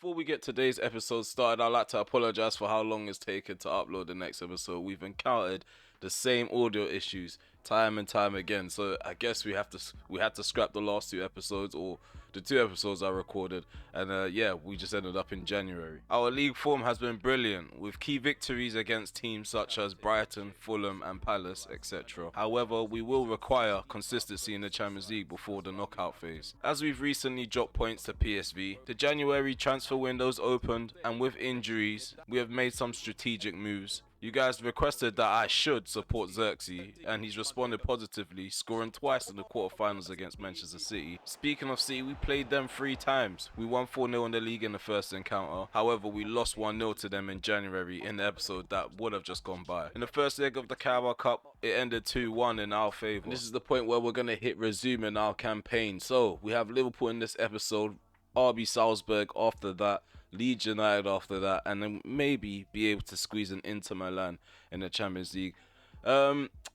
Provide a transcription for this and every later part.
Before we get today's episode started, I'd like to apologize for how long it's taken to upload the next episode. We've encountered the same audio issues time and time again, so I guess we had to scrap the last two episodes, or the two episodes I recorded, and yeah, we just ended up in January. Our league form has been brilliant, with key victories against teams such as Brighton, Fulham and Palace, etc. However, we will require consistency in the Champions League before the knockout phase. As we've recently dropped points to PSV, the January transfer windows opened, and with injuries, we have made some strategic moves. You guys requested that I should support ZIRKZEE'S, and he's responded positively, scoring twice in the quarterfinals against Manchester City. Speaking of City, we played them 3 times. We won 4-0 in the league in the first encounter. However, we lost 1-0 to them in January in the episode that would have just gone by. In the first leg of the Carabao Cup, it ended 2-1 in our favour. And this is the point where we're going to hit resume in our campaign. So, we have Liverpool in this episode, RB Salzburg after that, Leeds United after that, and then maybe be able to squeeze an Inter Milan in the Champions League.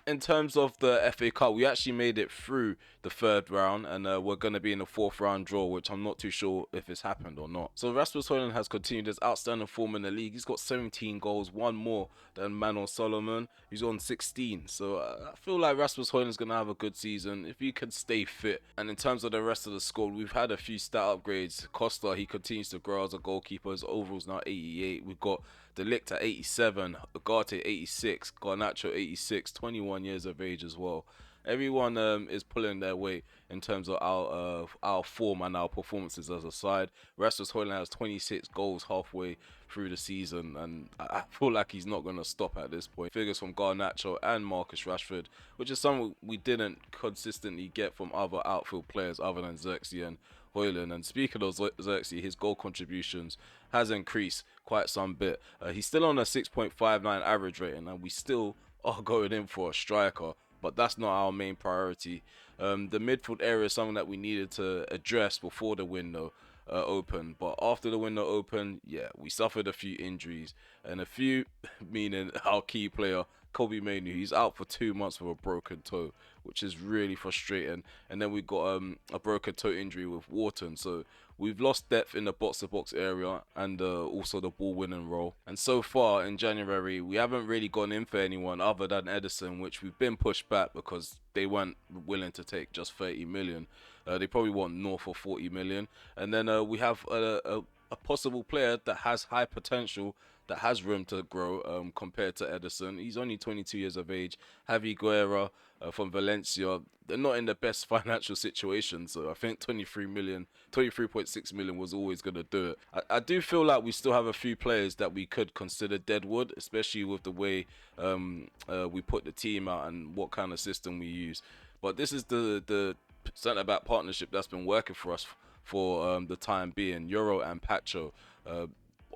In terms of the FA Cup, we actually made it through the 3rd round, and we're going to be in the 4th round draw, which I'm not too sure if it's happened or not. So Rasmus Højlund has continued his outstanding form in the league. He's got 17 goals, one more than Manuel Solomon, who's on 16. So I feel like Rasmus Højlund's going to have a good season if he can stay fit. And in terms of the rest of the squad, we've had a few stat upgrades. Costa, he continues to grow as a goalkeeper. His overall's now 88. We've got De Ligt at 87, Ugarte 86, Garnacho 86, 21 years of age as well. Everyone is pulling their weight in terms of our form and our performances as a side. Rasmus Højlund has 26 goals halfway through the season, and I feel like he's not going to stop at this point. Figures from Garnacho and Marcus Rashford, which is something we didn't consistently get from other outfield players other than ZIRKZEE'S and Højlund. And speaking of ZIRKZEE, his goal contributions has increased quite some bit. He's still on a 6.59 average rating, and we still are going in for a striker, but that's not our main priority. The midfield area is something that we needed to address before the window opened, but after the window opened, yeah, we suffered a few injuries, and a few meaning our key player Kobbie Mainoo, he's out for 2 months with a broken toe, which is really frustrating. And then we got a broken toe injury with Wharton, so we've lost depth in the box-to-box area and also the ball-winning role. And so far in January, we haven't really gone in for anyone other than Ederson, which we've been pushed back because they weren't willing to take just 30 million. They probably want north of 40 million. And then we have a possible player that has high potential, that has room to grow compared to Ederson. He's only 22 years of age. Javi Guerra from Valencia, they're not in the best financial situation, so I think 23.6 million was always going to do it. I do feel like we still have a few players that we could consider deadwood, especially with the way we put the team out and what kind of system we use. But this is the centre-back partnership that's been working for us for the time being, Euro and Pacho.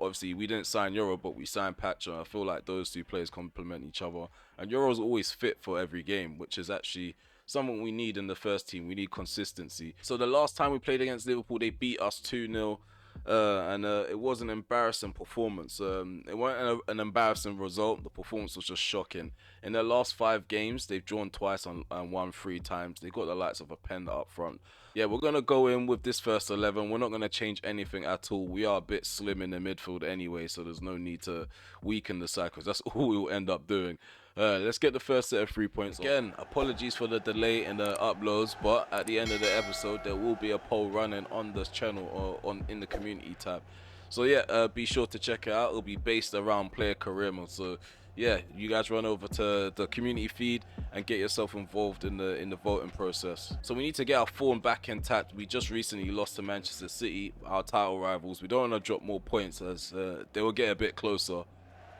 Obviously, we didn't sign Euro, but we signed Pacho. I feel like those two players complement each other. And Euro's always fit for every game, which is actually something we need in the first team. We need consistency. So the last time we played against Liverpool, they beat us 2-0. And it was an embarrassing performance. It wasn't an embarrassing result. The performance was just shocking. In their last 5 games, they've drawn twice and won 3 times. They got the likes of a Penda up front. Yeah, we're going to go in with this first 11. We're not going to change anything at all. We are a bit slim in the midfield anyway, so there's no need to weaken the side, because that's all we'll end up doing. Let's get the first set of 3 points. Again, apologies for the delay in the uploads, but at the end of the episode, there will be a poll running on this channel or in the community tab. So yeah, be sure to check it out. It'll be based around player career mode. So yeah, you guys run over to the community feed and get yourself involved in the voting process. So we need to get our form back intact. We just recently lost to Manchester City, our title rivals. We don't want to drop more points as they will get a bit closer.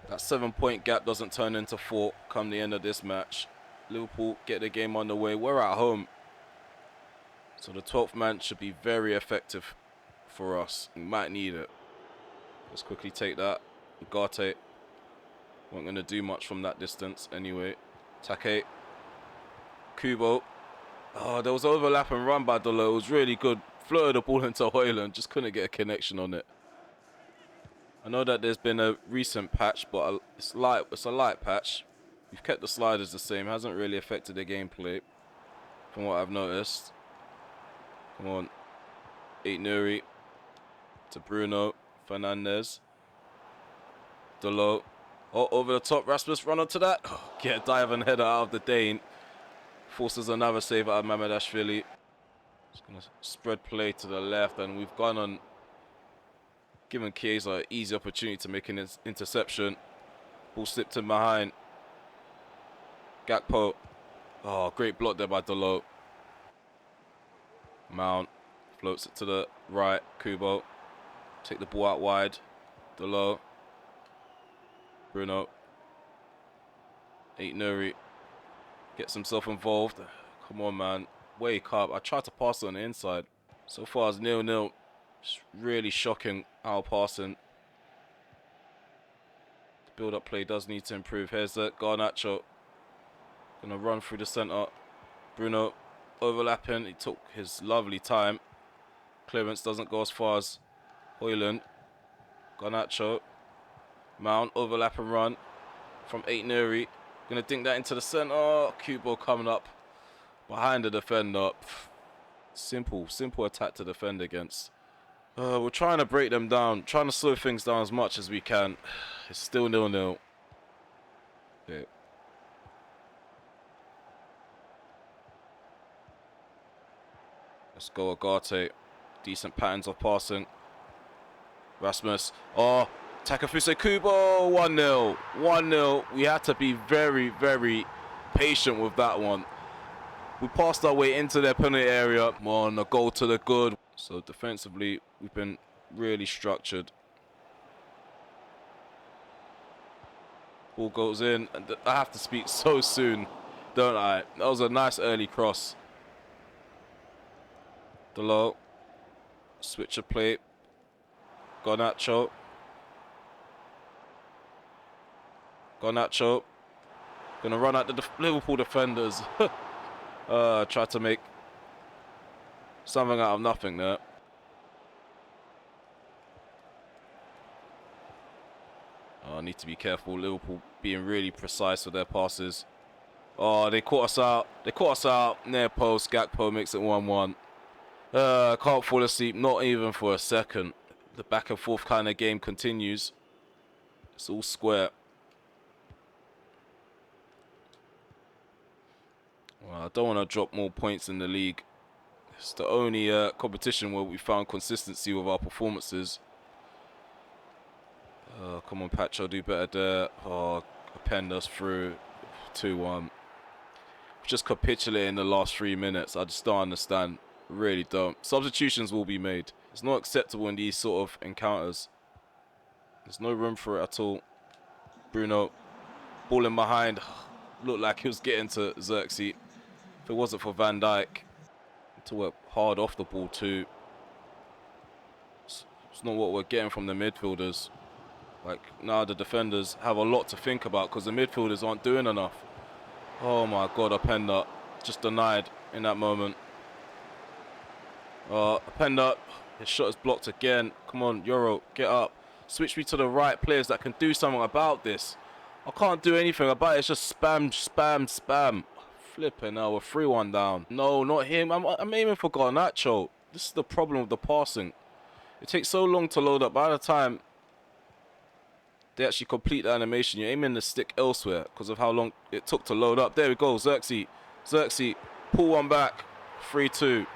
That 7-point gap doesn't turn into 4 come the end of this match. Liverpool get the game underway. We're at home, so the 12th man should be very effective for us. We might need it. Let's quickly take that. Ugarte wasn't going to do much from that distance anyway. Take. Kubo. Oh, there was overlap and run by Dolo. It was really good. Floated the ball into Højlund. Just couldn't get a connection on it. I know that there's been a recent patch, but it's a light patch. We've kept the sliders the same. Hasn't really affected the gameplay, from what I've noticed. Come on. 8 Nuri to Bruno. Fernandez. Delo. Oh, over the top. Rasmus run onto that. Oh, get a dive and header out of the Dane. Forces another save out of Mamardashvili. Just going to spread play to the left, and we've gone on giving Chiesa an easy opportunity to make an interception. Ball slipped in behind. Gakpo. Oh, great block there by Delo. Mount floats it to the right. Kubo. Take the ball out wide. Delo. Bruno. Nuri. Gets himself involved. Come on, man. Wake up. I tried to pass it on the inside. So far it's 0-0. It's really shocking our passing. The build-up play does need to improve. Here's the Garnacho. Gonna run through the centre. Bruno overlapping. He took his lovely time. Clearance doesn't go as far as Højlund. Garnacho. Mount, overlap and run from Nuri. Gonna dink that into the centre. Kubo coming up behind the defender. Simple attack to defend against. We're trying to break them down, trying to slow things down as much as we can. It's still 0-0. Okay. Let's go Agate. Decent patterns of passing. Rasmus. Oh, Takafuse Kubo. 1-0. 1-0. We had to be very, very patient with that one. We passed our way into their penalty area. On a goal to the good. So defensively, we've been really structured. Ball goes in, and I have to speak so soon, don't I? That was a nice early cross. Delo. Switch of play. Garnacho. Garnacho. Gonna run at the Liverpool defenders. Try to make something out of nothing there. I need to be careful. Liverpool being really precise with their passes. Oh, they caught us out. They caught us out. Near post. Gakpo makes it 1-1. Can't fall asleep, not even for a second. The back and forth kind of game continues. It's all square. Well, I don't want to drop more points in the league. It's the only competition where we found consistency with our performances. Come on, Pacho, do better there. Oh, append us through 2-1. Just capitulate in the last 3 minutes. I just don't understand. Really don't. Substitutions will be made. It's not acceptable in these sort of encounters. There's no room for it at all. Bruno, ball in behind. Looked like he was getting to ZIRKZEE'S. If it wasn't for Van Dijk, to work hard off the ball too. It's not what we're getting from the midfielders. Like, now the defenders have a lot to think about because the midfielders aren't doing enough. Oh my God, Openda just denied in that moment. Openda, his shot is blocked again. Come on, Euro, get up. Switch me to the right players that can do something about this. I can't do anything about it. It's just spam, spam, spam. Flipping hell, we're 3-1 down. No, not him. I'm aiming for Garnacho. This is the problem with the passing. It takes so long to load up. By the time they actually complete the animation, you're aiming the stick elsewhere because of how long it took to load up. There we go, ZIRKZEE'S. ZIRKZEE'S, pull one back. 3-2.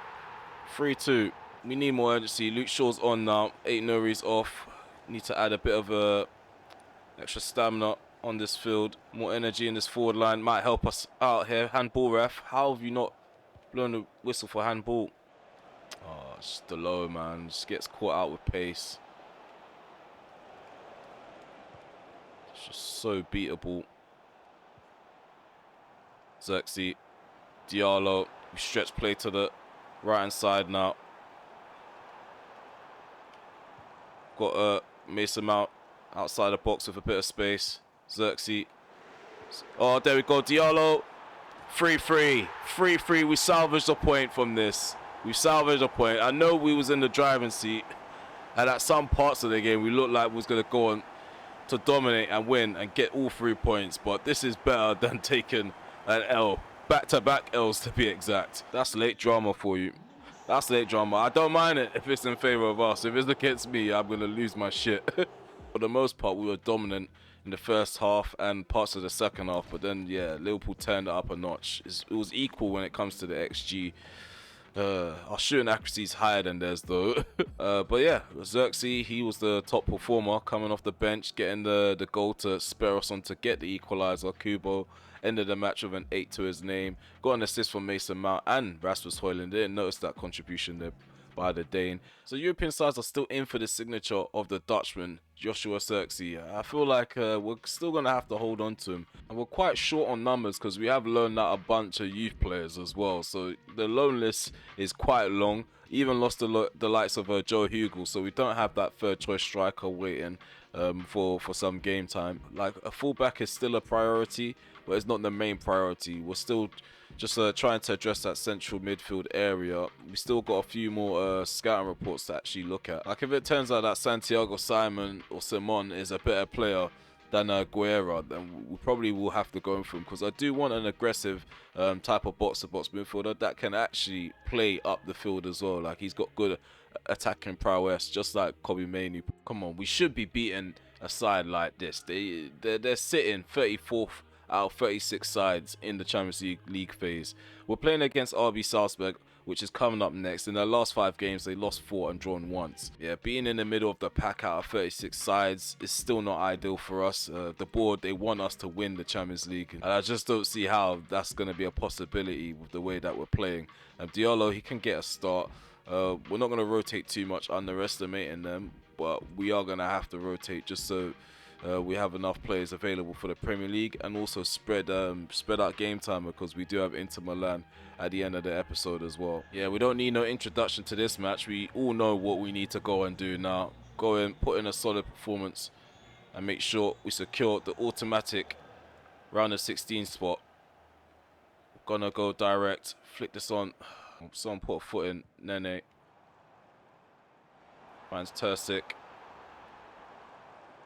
3-2. We need more urgency. Luke Shaw's on now. Nuri's off. Need to add a bit of extra stamina on this field. More energy in this forward line might help us out here. Handball ref. How have you not blown the whistle for handball? Oh, it's just the low, man. Just gets caught out with pace. It's just so beatable. ZIRKZEE'S. Diallo. We stretch play to the right hand side now. Got Mason Mount outside the box with a bit of space. ZIRKZEE'S. Oh, there we go. Diallo. 3-3. 3-3. We salvaged a point from this. We salvaged a point. I know we was in the driving seat. And at some parts of the game, we looked like we was going to go on to dominate and win and get all 3 points. But this is better than taking an L. Back-to-back L's to be exact. That's late drama for you. That's late drama. I don't mind it if it's in favor of us. If it's against me, I'm going to lose my shit. For the most part, we were dominant in the first half and parts of the second half. But then, yeah, Liverpool turned it up a notch. It was equal when it comes to the XG. Our shooting accuracy is higher than theirs, though. But yeah, ZIRKZEE'S, he was the top performer coming off the bench, getting the goal to spare us on to get the equaliser. Kubo ended the match with an 8 to his name. Got an assist from Mason Mount and Rasmus Højlund. Didn't notice that contribution there by the Dane. So European sides are still in for the signature of the Dutchman, Joshua ZIRKZEE'S. I feel like we're still going to have to hold on to him. And we're quite short on numbers because we have loaned out a bunch of youth players as well. So the loan list is quite long. Even lost the likes of Joe Hugel. So we don't have that third choice striker waiting for some game time. Like, a fullback is still a priority, but it's not the main priority. We're still just trying to address that central midfield area. We still got a few more scouting reports to actually look at. Like, if it turns out that Santiago Simon or Simon is a better player than Guerra, then we probably will have to go for him, because I do want an aggressive type of box-to-box midfielder that can actually play up the field as well. Like, he's got good attacking prowess, just like Kobe Mainoo. Come on, we should be beating a side like this. They're sitting 34th out of 36 sides in the Champions League phase. We're playing against RB Salzburg, which is coming up next. In their last 5 games, they lost 4 and drawn once. Yeah, being in the middle of the pack out of 36 sides is still not ideal for us. The board, they want us to win the Champions League, and I just don't see how that's going to be a possibility with the way that we're playing. Diallo, he can get a start. We're not going to rotate too much, underestimating them, but we are going to have to rotate just so we have enough players available for the Premier League, and also spread out game time, because we do have Inter Milan at the end of the episode as well. Yeah, we don't need no introduction to this match. We all know what we need to go and do now. Go in, put in a solid performance, and make sure we secure the automatic round of 16 spot. Gonna go direct, flick this on. Someone put a foot in. Nene finds Terzic.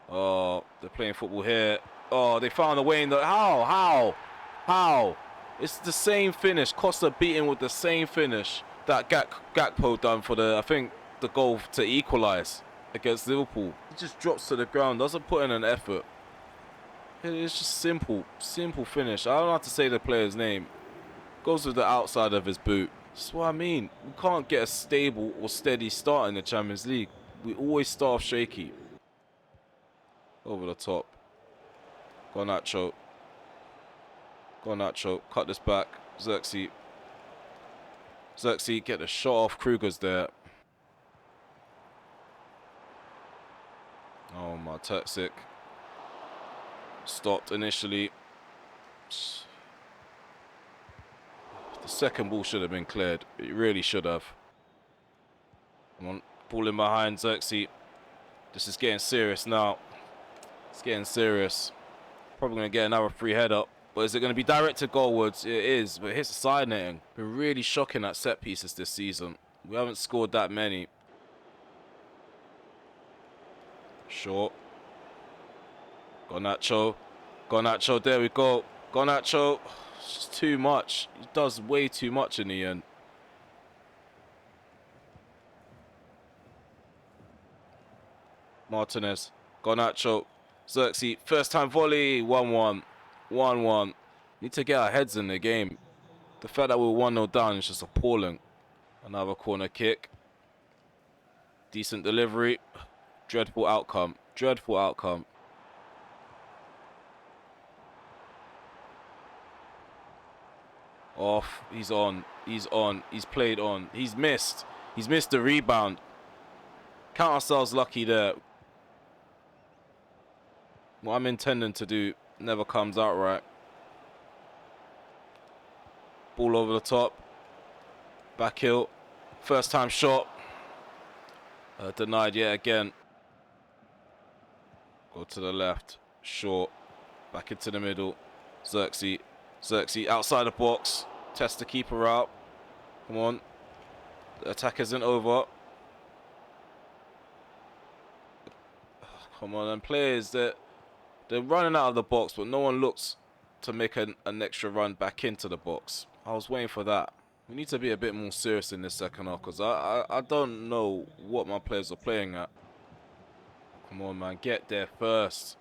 Oh, they're playing football here. Oh, they found a way in the... How? It's the same finish. Costa beating with the same finish that Gakpo done for I think, the goal to equalise against Liverpool. He just drops to the ground, doesn't put in an effort. It's just simple finish. I don't have to say the player's name. Goes with the outside of his boot. That's what I mean. We can't get a stable or steady start in the Champions League. We always start off shaky. Over the top. Garnacho. Cut this back. ZIRKZEE'S, get the shot off. Kruger's there. Oh my, Terzic. Stopped initially. The second ball should have been cleared. It really should have. Come on. Ball in behind ZIRKZEE'S. This is getting serious now. It's getting serious. Probably going to get another free header. But is it going to be directed goalwards? It is, but it hits the side netting. Been really shocking at set pieces this season. We haven't scored that many. Short. Garnacho, there we go. Garnacho, it's just too much. He does way too much in the end. Martinez, Garnacho, ZIRKZEE'S, first time volley, 1-1. 1-1. Need to get our heads in the game. The fact that we're 1-0 down is just appalling. Another corner kick. Decent delivery. Dreadful outcome. Off. He's on. He's played on. He's missed the rebound. Count ourselves lucky there. What I'm intending to do never comes out right. Ball over the top. Back heel. First time shot. Denied yet again. Go to the left. Short. Back into the middle. ZIRKZEE'S outside the box. Test the keeper out. Come on. The attack isn't over. Come on, and players, they're running out of the box, but no one looks to make an extra run back into the box. I was waiting for that. We need to be a bit more serious in this second half because I don't know what my players are playing at. Come on, man. Get there first.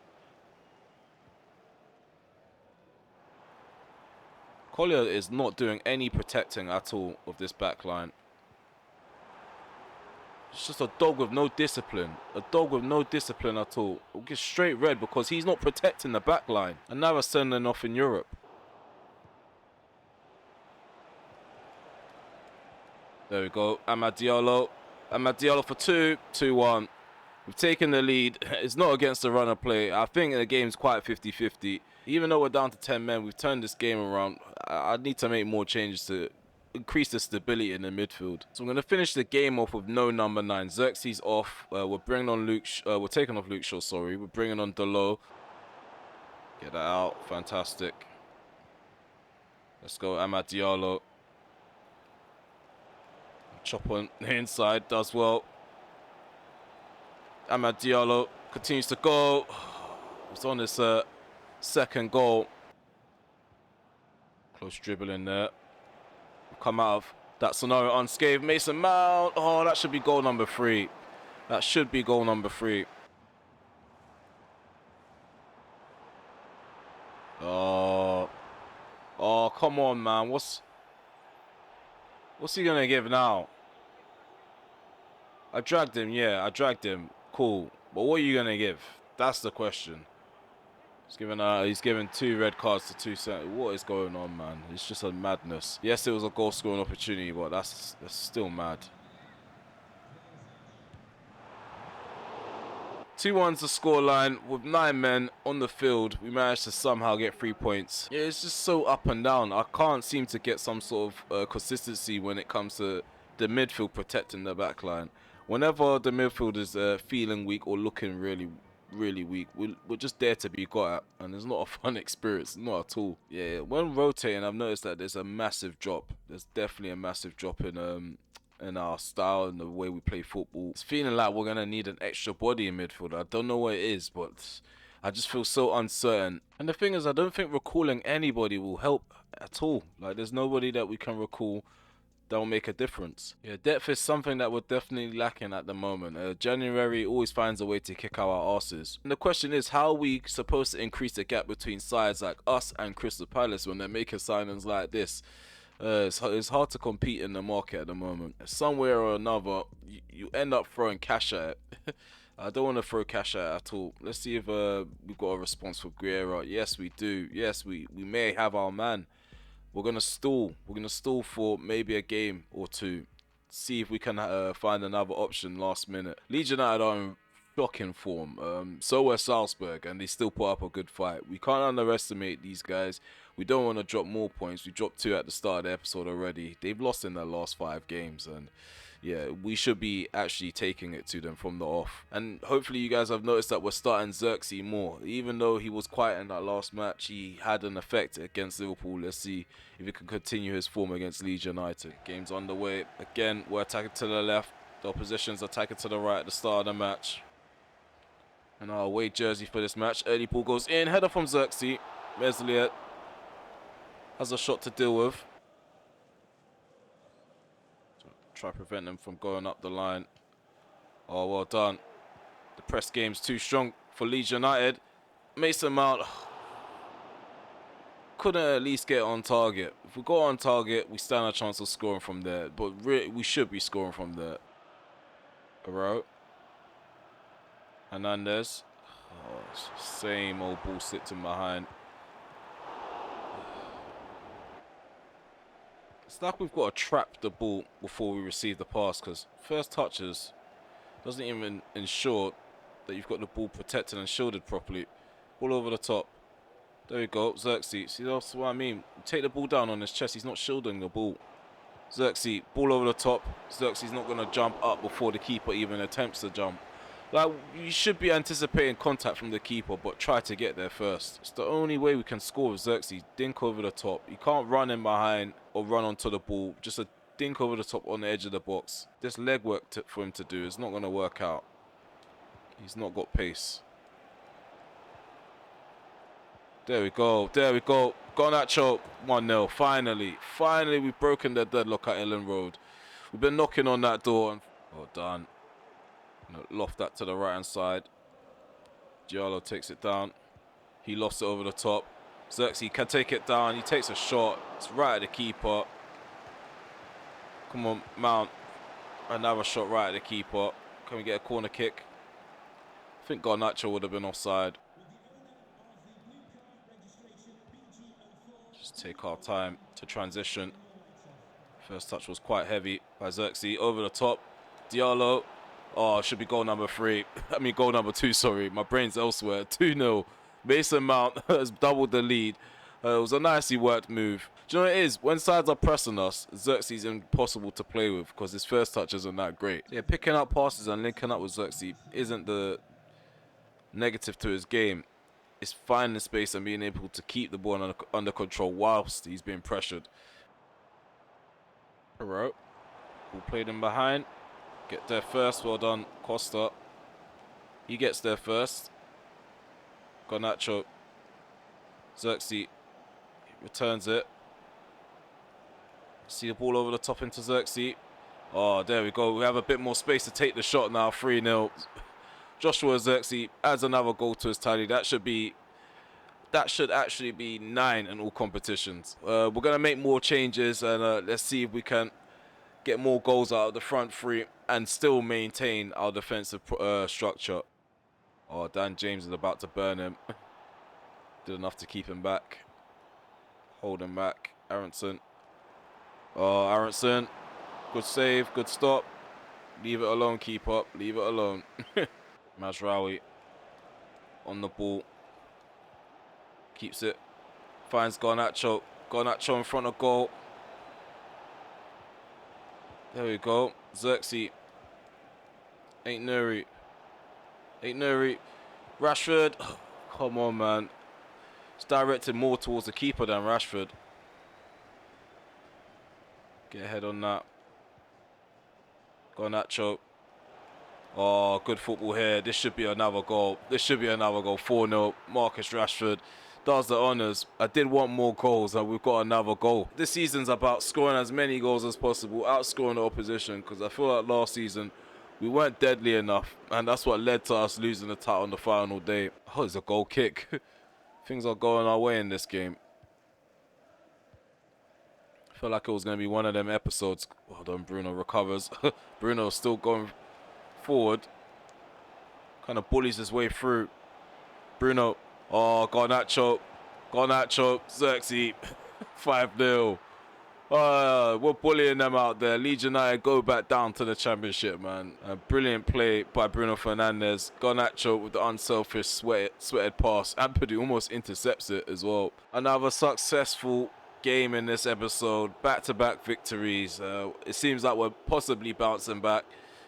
Collier is not doing any protecting at all of this back line. It's just a dog with no discipline. A dog with no discipline at all. We'll get straight red because he's not protecting the back line. And now we're sending off in Europe. There we go. Amad Diallo. Amad Diallo for 2-1. We've taken the lead. It's not against the runner play. I think the game's quite 50-50. Even though we're down to 10 men, we've turned this game around. I need to make more changes to increase the stability in the midfield. So I'm going to finish the game off with no number 9. ZIRKZEE'S off. We're bringing on we're taking off Luke Shaw, sorry. We're bringing on Delo. Get that out. Fantastic. Let's go, Amad Diallo. Chop on the inside, does well. Amad Diallo continues to go. He's on his second goal. Close dribbling there. Come out of that scenario unscathed. Mason Mount. Oh, that should be goal number 3. That should be goal number 3. Oh, come on, man. What's he gonna give now? I dragged him, yeah, I dragged him. Cool. But what are you going to give? That's the question. He's given 2 red cards to 2 center. What is going on, man? It's just a madness. Yes, it was a goal scoring opportunity, but that's still mad. 2-1's the scoreline. With 9 men on the field, we managed to somehow get 3 points. Yeah, it's just so up and down. I can't seem to get some sort of consistency when it comes to the midfield protecting the back line. Whenever the midfield is feeling weak or looking really weak, we're just there to be got at, and it's not a fun experience, not at all. Yeah, when rotating, I've noticed that there's a massive drop. There's definitely a massive drop in our style and the way we play football. It's feeling like we're gonna need an extra body in midfield. I don't know what it is, but I just feel so uncertain. And the thing is, I don't think recalling anybody will help at all. Like, there's nobody that we can recall that will make a difference. Yeah, depth is something that we're definitely lacking at the moment. January always finds a way to kick out our asses. And the question is, how are we supposed to increase the gap between sides like us and Crystal Palace when they're making signings like this? It's hard to compete in the market at the moment. Somewhere or another, you end up throwing cash at it. I don't want to throw cash at it at all. Let's see if we've got a response for Guerra. Yes, we do. Yes, we may have our man. We're going to stall. We're going to stall for maybe a game or 2. See if we can find another option last minute. Leeds United are in shocking form. So were Salzburg, and they still put up a good fight. We can't underestimate these guys. We don't want to drop more points. We dropped 2 at the start of the episode already. They've lost in their last 5 games, and yeah, we should be actually taking it to them from the off. And hopefully you guys have noticed that we're starting ZIRKZEE more. Even though he was quiet in that last match, he had an effect against Liverpool. Let's see if he can continue his form against Leeds United. Game's underway. Again, we're attacking to the left. The opposition's attacking to the right at the start of the match. And our away jersey for this match. Early ball goes in. Header from ZIRKZEE. Meslier has a shot to deal with. Try to prevent them from going up the line. Oh, well done. The press game's too strong for Leeds United. Mason Mount couldn't at least get on target. If we go on target, we stand a chance of scoring from there. But really, we should be scoring from there. Aro. Hernandez. Oh, same old ball sitting behind. It's like we've got to trap the ball before we receive the pass, because first touches doesn't even ensure that you've got the ball protected and shielded properly. Ball over the top. There we go, ZIRKZEE. See, that's what I mean. Take the ball down on his chest. He's not shielding the ball. ZIRKZEE, ball over the top. ZIRKZEE's not going to jump up before the keeper even attempts to jump. Like, you should be anticipating contact from the keeper, but try to get there first. It's the only way we can score with ZIRKZEE. Dink over the top. You can't run in behind or run onto the ball. Just a dink over the top on the edge of the box. This leg work for him to do is not going to work out. He's not got pace. There we go. There we go. Garnacho, 1-0. Finally, we've broken the deadlock at Ellen Road. We've been knocking on that door. And well done. Loft that to the right-hand side. Diallo takes it down. He lost it over the top. ZIRKZEE'S can take it down. He takes a shot. It's right at the keeper. Come on, Mount. Another shot right at the keeper. Can we get a corner kick? I think Garnacho would have been offside. Just take our time to transition. First touch was quite heavy by ZIRKZEE'S. Over the top. Diallo. Oh, should be goal number 3. I mean, goal number 2, sorry. My brain's elsewhere. 2-0. Mason Mount has doubled the lead. It was a nicely worked move. Do you know what it is? When sides are pressing us, ZIRKZEE'S impossible to play with because his first touch isn't that great. Yeah, picking up passes and linking up with ZIRKZEE'S isn't the negative to his game. It's finding space and being able to keep the ball under control whilst he's being pressured. Ball played him behind. Get there first. Well done, Costa. He gets there first. Garnacho. ZIRKZEE'S returns it. See the ball over the top into ZIRKZEE'S. Oh, there we go. We have a bit more space to take the shot now. 3-0. Joshua ZIRKZEE'S adds another goal to his tally. That should actually be 9 in all competitions. We're gonna make more changes and let's see if we can get more goals out of the front three and still maintain our defensive structure. Oh, Dan James is about to burn him. Did enough to keep him back. Hold him back. Aronson. Oh, Aronson. Good save. Good stop. Leave it alone, keeper. Leave it alone. Mazraoui on the ball. Keeps it. Finds Garnacho. Garnacho in front of goal. There we go. ZIRKZEE'S. Ain't Nuri. Rashford. Oh, come on, man. It's directed more towards the keeper than Rashford. Get ahead on that. Garnacho. Oh, good football here. This should be another goal. 4-0. Marcus Rashford does the honours. I did want more goals and we've got another goal. This season's about scoring as many goals as possible, outscoring the opposition, because I feel like last season we weren't deadly enough and that's what led to us losing the title on the final day. Oh, it's a goal kick. Things are going our way in this game. I feel like it was going to be one of them episodes. Well done, Bruno recovers. Bruno's still going forward. Kind of bullies his way through. Bruno. Oh, Garnacho. ZIRKZEE'S. 5-0. We're bullying them out there. Leeds United go back down to the championship, man. A brilliant play by Bruno Fernandes. Garnacho with the unselfish sweated pass. Ampadu almost intercepts it as well. Another successful game in this episode. Back-to-back victories. It seems like we're possibly bouncing back.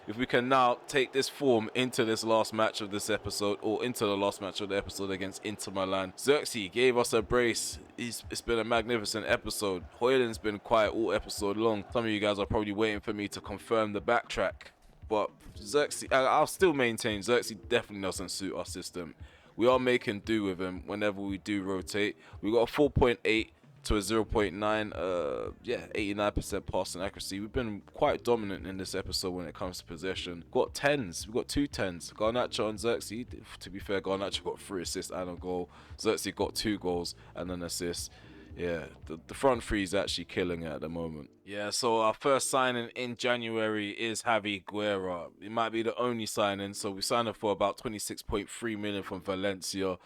If we can now take this form into this last match of this episode, or into the last match of the episode against Inter Milan. ZIRKZEE'S gave us a brace. It's been a magnificent episode. Hoyland's been quiet all episode long. Some of you guys are probably waiting for me to confirm the backtrack. But ZIRKZEE'S, I'll still maintain ZIRKZEE'S definitely doesn't suit our system. We are making do with him whenever we do rotate. We got a 4.8 to a 0.9, yeah, 89% passing accuracy. We've been quite dominant in this episode when it comes to possession. Got 10s. We've got 2 10s. Garnacho and ZIRKZEE'S. To be fair, Garnacho got 3 assists and a goal. ZIRKZEE'S got 2 goals and an assist. Yeah, the front three is actually killing it at the moment. Yeah, so our first signing in January is Javi Guerra. It might be the only signing, so we signed him for about 26.3 million from Valencia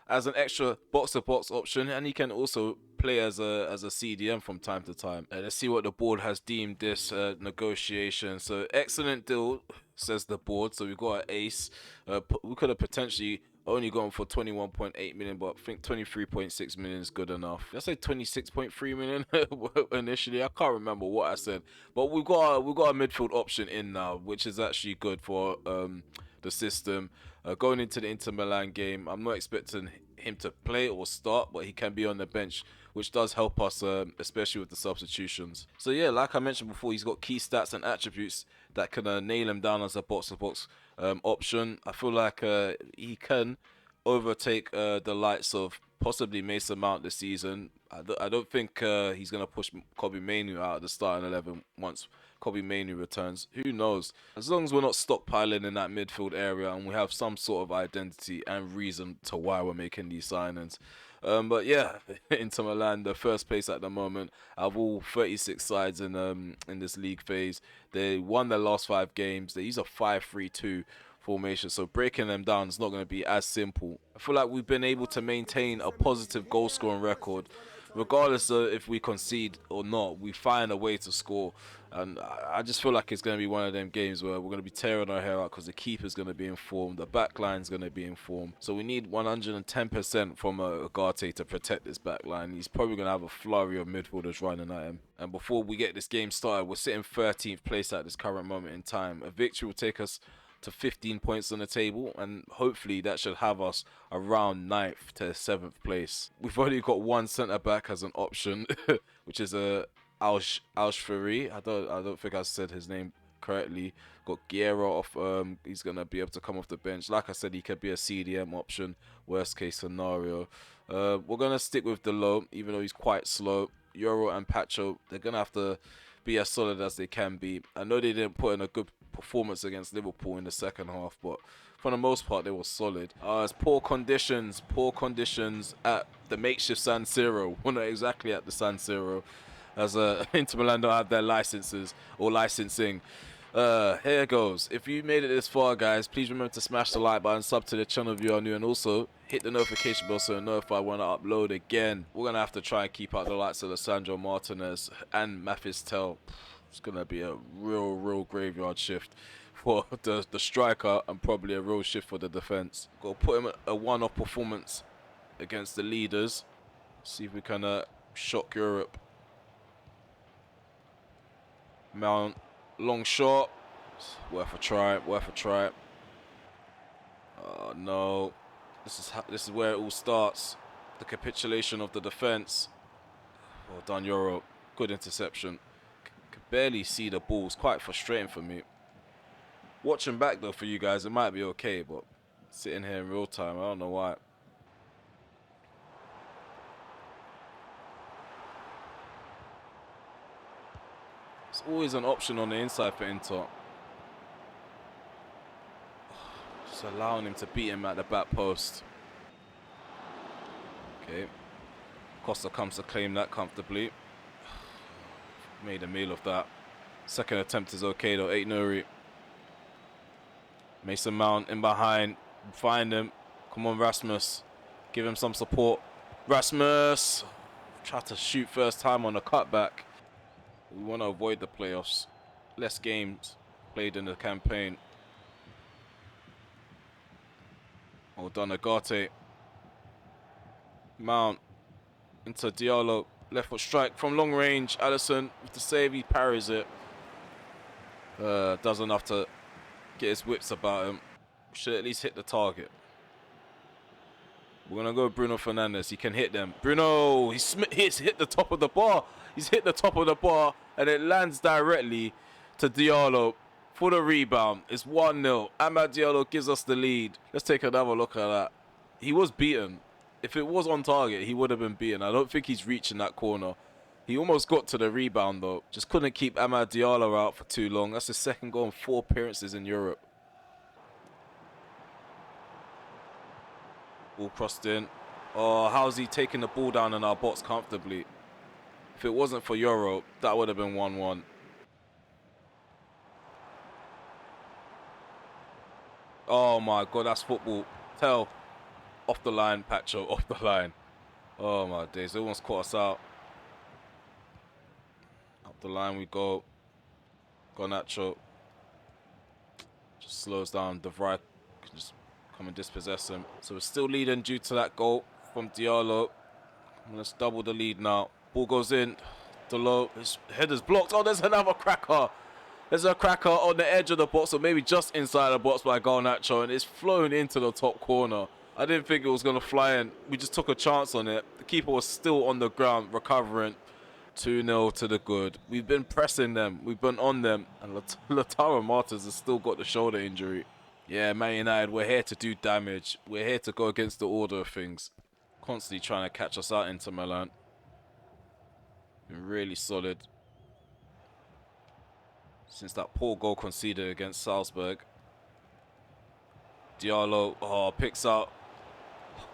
as an extra box-to-box option, and he can also play as a CDM from time to time. Let's see what the board has deemed this negotiation. So excellent deal, says the board. So we've got an ace. We could have potentially only gone for 21.8 million, but I think 23.6 million is good enough. Did I say 26.3 million initially? I can't remember what I said, but we've got a midfield option in now, which is actually good for the system. Going into the Inter Milan game, I'm not expecting him to play or start, but he can be on the bench, which does help us, especially with the substitutions. So yeah, like I mentioned before, he's got key stats and attributes that can nail him down as a box-to-box option. I feel like he can overtake the likes of possibly Mason Mount this season. I don't think he's going to push Kobbie Mainoo out of the starting 11 once Kobbie Mainoo returns. Who knows? As long as we're not stockpiling in that midfield area and we have some sort of identity and reason to why we're making these signings. But yeah, Inter Milan, the first place at the moment out of all 36 sides in this league phase. They won their last 5 games. They use a 5-3-2 formation, so breaking them down is not going to be as simple. I feel like we've been able to maintain a positive goal scoring record. Regardless of if we concede or not, we find a way to score. And I just feel like it's going to be one of them games where we're going to be tearing our hair out because the keeper's going to be informed, the back line's going to be informed. So we need 110% from Ugarte to protect this back line. He's probably going to have a flurry of midfielders running at him. And before we get this game started, we're sitting 13th place at this current moment in time. A victory will take us to 15 points on the table, and hopefully that should have us around 9th to 7th place. We've already got one centre back as an option, which is a Alshfari. I don't think I said his name correctly. Got Guerra off. He's gonna be able to come off the bench. Like I said, he could be a CDM option. Worst case scenario. We're gonna stick with Delo, even though he's quite slow. Euro and Pacho, they're gonna have to be as solid as they can be. I know they didn't put in a good performance against Liverpool in the second half, but for the most part they were solid. It's poor conditions at the makeshift San Siro. Well, not exactly at the San Siro, as Inter Milan don't have their licenses or licensing. Here it goes. If you made it this far, guys, please remember to smash the like button, sub to the channel if you are new, and also hit the notification bell so you're notified when I upload again. We're gonna have to try and keep out the likes of Alessandro Martinez and Mathis Tel. It's gonna be a real graveyard shift for the striker, and probably a real shift for the defense. Got to put him a one-off performance against the leaders. See if we can shock Europe. Mount, long shot. Worth a try. Oh no! This is where it all starts. The capitulation of the defense. Well done, Euro. Good interception. Could barely see the ball. It's quite frustrating for me. Watching back though for you guys, it might be okay, but sitting here in real time, I don't know why. It's always an option on the inside for Inter. Just allowing him to beat him at the back post. Okay. Costa comes to claim that comfortably. Made a meal of that. Second attempt is okay though. 8 Nuri. Mason Mount in behind. Find him. Come on, Rasmus. Give him some support. Rasmus! Try to shoot first time on the cutback. We want to avoid the playoffs. Less games played in the campaign. Well done, Ugarte. Mount into Diallo. Left foot strike from long range. Alisson with the save. He parries it. Does enough to get his wits about him. Should at least hit the target. We're going to go Bruno Fernandes. He can hit them. Bruno, he's hit the top of the bar. He's hit the top of the bar, and it lands directly to Diallo for the rebound. It's 1-0. Amad Diallo gives us the lead. Let's take another look at that. He was beaten. If it was on target, he would have been beaten. I don't think he's reaching that corner. He almost got to the rebound, though. Just couldn't keep Amad Diallo out for too long. That's his second goal in 4 appearances in Europe. Ball crossed in. Oh, how's he taking the ball down in our box comfortably? If it wasn't for Euro, that would have been 1-1. Oh my God, that's football. Tell. Off the line, Pacho, off the line. Oh my days, they almost caught us out. Up the line we go. Garnacho. Just slows down. De Vrij can just come and dispossess him. So we're still leading due to that goal from Diallo. Let's double the lead now. Ball goes in. Delo, his header's blocked. Oh, there's another cracker. There's a cracker on the edge of the box, or maybe just inside the box by Garnacho, and it's flown into the top corner. I didn't think it was going to fly in. We just took a chance on it. The keeper was still on the ground, recovering. 2-0 to the good. We've been pressing them. We've been on them. And Lautaro Martinez has still got the shoulder injury. Yeah, Man United, we're here to do damage. We're here to go against the order of things. constantly trying to catch us out into Milan. Been really solid since that poor goal conceded against Salzburg. Diallo, oh, picks out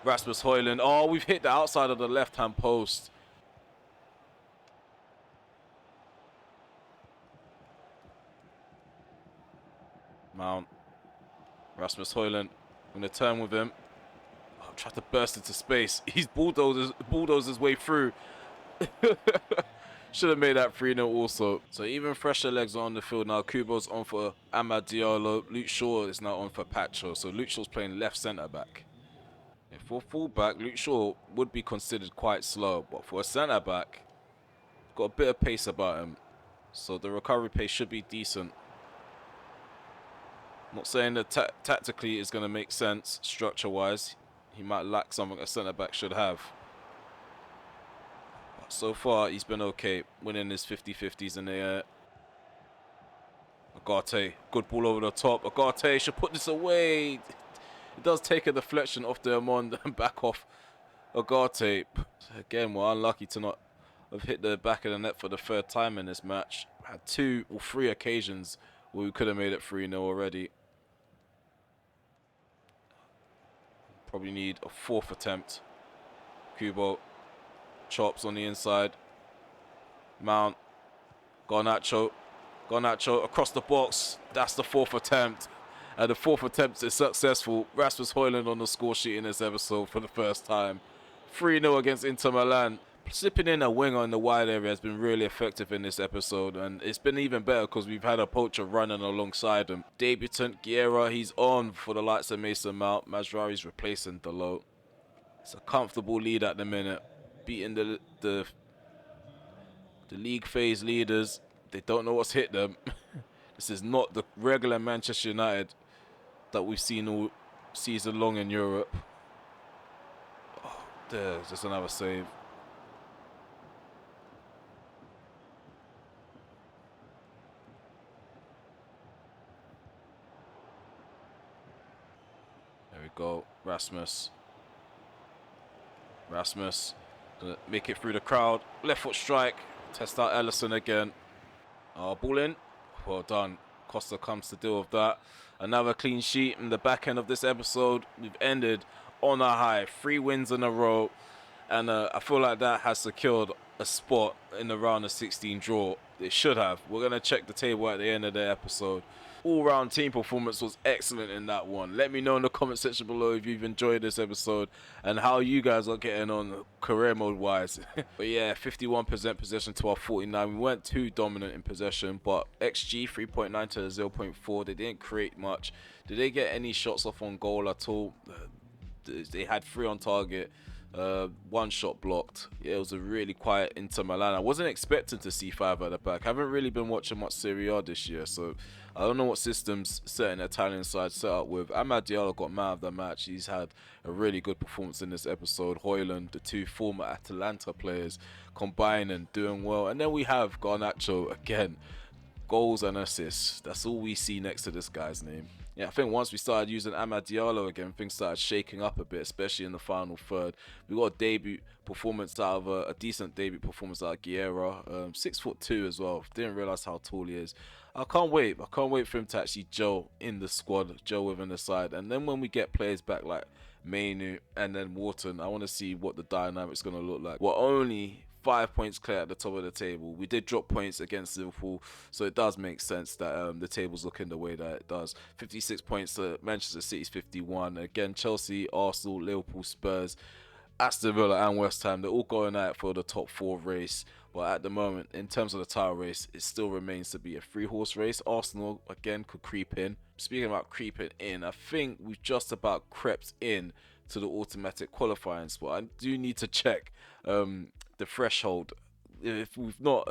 Rasmus Højlund. Oh, we've hit the outside of the left-hand post. Mount. Rasmus Højlund. I'm going to turn with him. Oh, try to burst into space. He's bulldozed his way through. Should have made that 3-0 also. So even fresher legs are on the field now. Kubo's on for Amad Diallo. Luke Shaw is now on for Pacho. So Luke Shaw's playing left centre-back. For fullback, Luke Shaw would be considered quite slow. But for a centre-back, got a bit of pace about him. So the recovery pace should be decent. Not saying that tactically it's going to make sense structure-wise. He might lack something a centre-back should have. But so far, he's been okay, winning his 50-50s in the air. Agate, good ball over the top. Agate should put this away. It does take a deflection off the Amond and back off Agate. Again, we're unlucky to not have hit the back of the net for the third time in this match. Had 2 or 3 occasions where we could have made it 3-0 already. Probably need a 4th attempt. Kubo chops on the inside. Mount. Garnacho across the box. That's the 4th attempt. And the 4th attempt is successful. Rasmus Højlund on the score sheet in this episode for the first time. 3-0 against Inter Milan. Slipping in a winger in the wide area has been really effective in this episode, and it's been even better because we've had a poacher running alongside him. Debutant Guerra, he's on for the likes of Mason Mount. Mazraoui's replacing Dalot. It's a comfortable lead at the minute, beating the league phase leaders. They don't know what's hit them. This is not the regular Manchester United that we've seen all season long in Europe. Oh, there's just another save. There we go, Rasmus, gonna make it through the crowd. Left foot strike, test out Ellison again. Ball in, well done. Costa comes to deal with that. Another clean sheet in the back end of this episode. We've ended on a high, 3 wins in a row, and I feel like that has secured a spot in the round of 16 draw. It should have. We're gonna check the table at the end of the episode. All-round team performance was excellent in that one. Let me know in the comment section below if you've enjoyed this episode and how you guys are getting on career mode wise. But yeah, 51% possession to our 49. We weren't too dominant in possession, but XG 3.9 to 0.4. They didn't create much. Did they get any shots off on goal at all? They had 3 on target. 1 shot blocked. Yeah, it was a really quiet Inter Milan. I wasn't expecting to see 5 at the back. I haven't really been watching much Serie A this year, so I don't know what systems certain Italian sides set up with. Amad Diallo got man of the match. He's had a really good performance in this episode. Højlund, the 2 former Atalanta players, combining, doing well. And then we have Garnacho again. Goals and assists. That's all we see next to this guy's name. Yeah, I think once we started using Amad Diallo again, things started shaking up a bit, especially in the final third. We got a debut performance out of a decent debut performance out of Guerra. 6'2" as well. Didn't realize how tall he is. I can't wait for him to actually gel in the squad, gel within the side. And then when we get players back like Mainu and then Wharton, I want to see what the dynamic's going to look like. We're only 5 points clear at the top of the table. We did drop points against Liverpool, so it does make sense that the table's looking the way that it does. 56 points to Manchester City's 51. Again, Chelsea, Arsenal, Liverpool, Spurs, Aston Villa and West Ham, they're all going out for the top 4 race. But at the moment, in terms of the title race, it still remains to be a 3-horse race. Arsenal, again, could creep in. Speaking about creeping in, I think we've just about crept in to the automatic qualifying spot. I do need to check the threshold. If we've not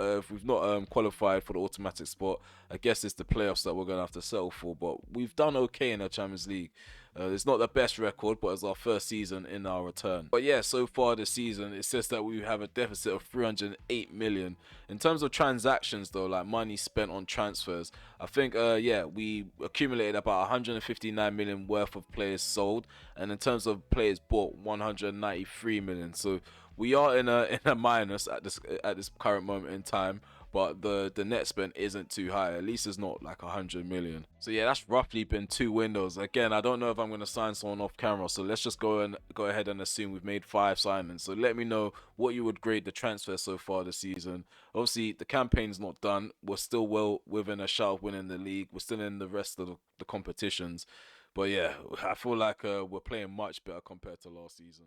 qualified for the automatic spot, I guess it's the playoffs that we're gonna have to settle for. But we've done okay in the Champions League. It's not the best record, but it's our first season in our return. But yeah, so far this season, it says that we have a deficit of 308 million. In terms of transactions, though, like money spent on transfers, I think, yeah, we accumulated about 159 million worth of players sold, and in terms of players bought, 193 million. So we are in a minus at this current moment in time, but the net spend isn't too high. At least it's not like 100 million. So yeah, that's roughly been 2 windows. Again, I don't know if I'm gonna sign someone off camera, so let's just go ahead and assume we've made 5 signings. So let me know what you would grade the transfer so far this season. Obviously, the campaign's not done. We're still well within a shout of winning the league. We're still in the rest of the competitions. But yeah, I feel like we're playing much better compared to last season.